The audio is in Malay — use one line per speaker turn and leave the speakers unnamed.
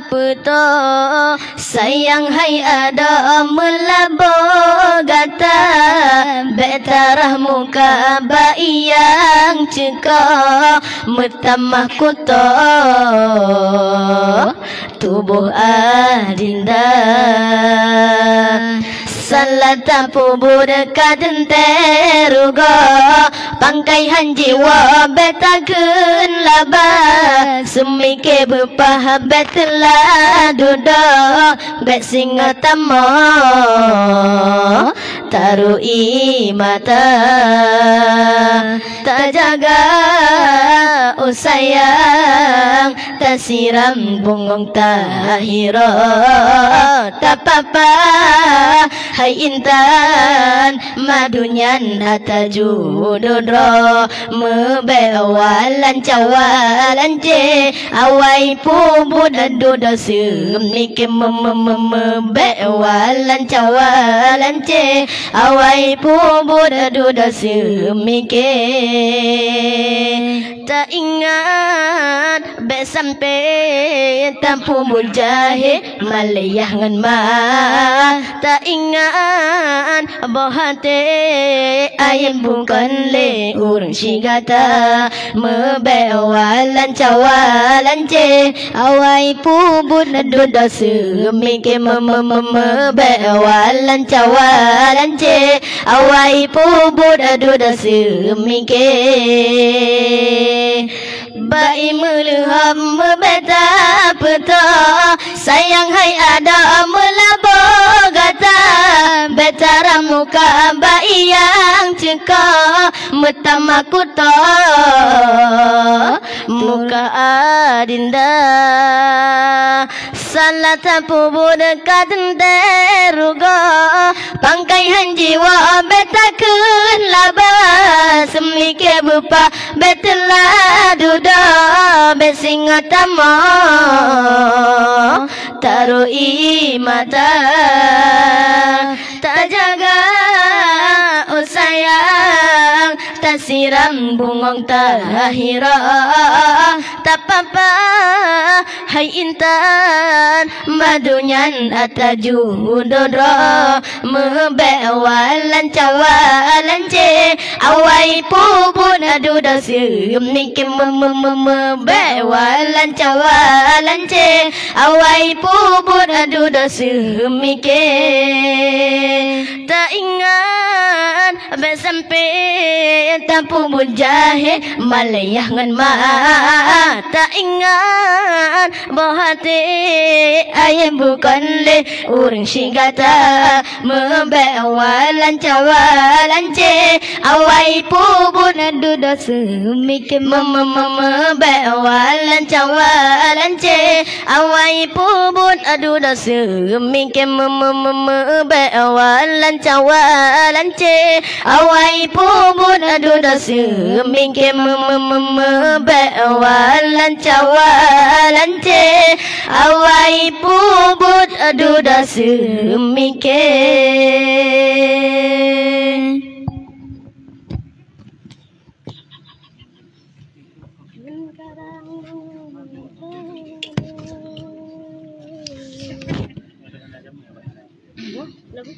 peto sayang hai ada melabo gata betarah muka bayi yang cekak metamah kuto tubuh adinda salata pubur kadenteruga pangkai hanjiwa betakeun laba semike bepah betela duda bet singa tamo tarui mata tak jaga sayang tak siram bungong tahira tak apa hai intan madunyan hatajudodro mebewalan cawalan je awai pubud aduda semike mebewalan cawalan je awai pubud aduda semike tak ingat be sampai tampu mujahe malayah ngan ma tak ingat bohate ayam bukan le urang sigata mebewalan cawalan je awai pubun aduda semike mebewalan cawalan je awai pubun aduda semike bai meleham membeta peta sayang hai ada melabo gata betara muka bai yang cekak metama kuta muka adinda salata pubur kadenteruga pangkai hanjiwa betakeun laba semike bupa betela duda besinga tamo tarui mata tak jaga sayang tak siram bungong tahira tak apa hai intan madunyan atajudodro mebewalan cawalan je awai pubun aduda semike mebewalan cawalan je awai pubun aduda semike tak ingat sampai tampu mujahe malayah ngan ma tak ingat bohate ayam bukan le urang sigata mebewalan cawalan je awai pubun aduda semike mebewalan cawalan je awai pubun aduda semike mebewalan cawalan je awai pubun aduda semike mebewalan cawalan je awai pubun aduda semike lagu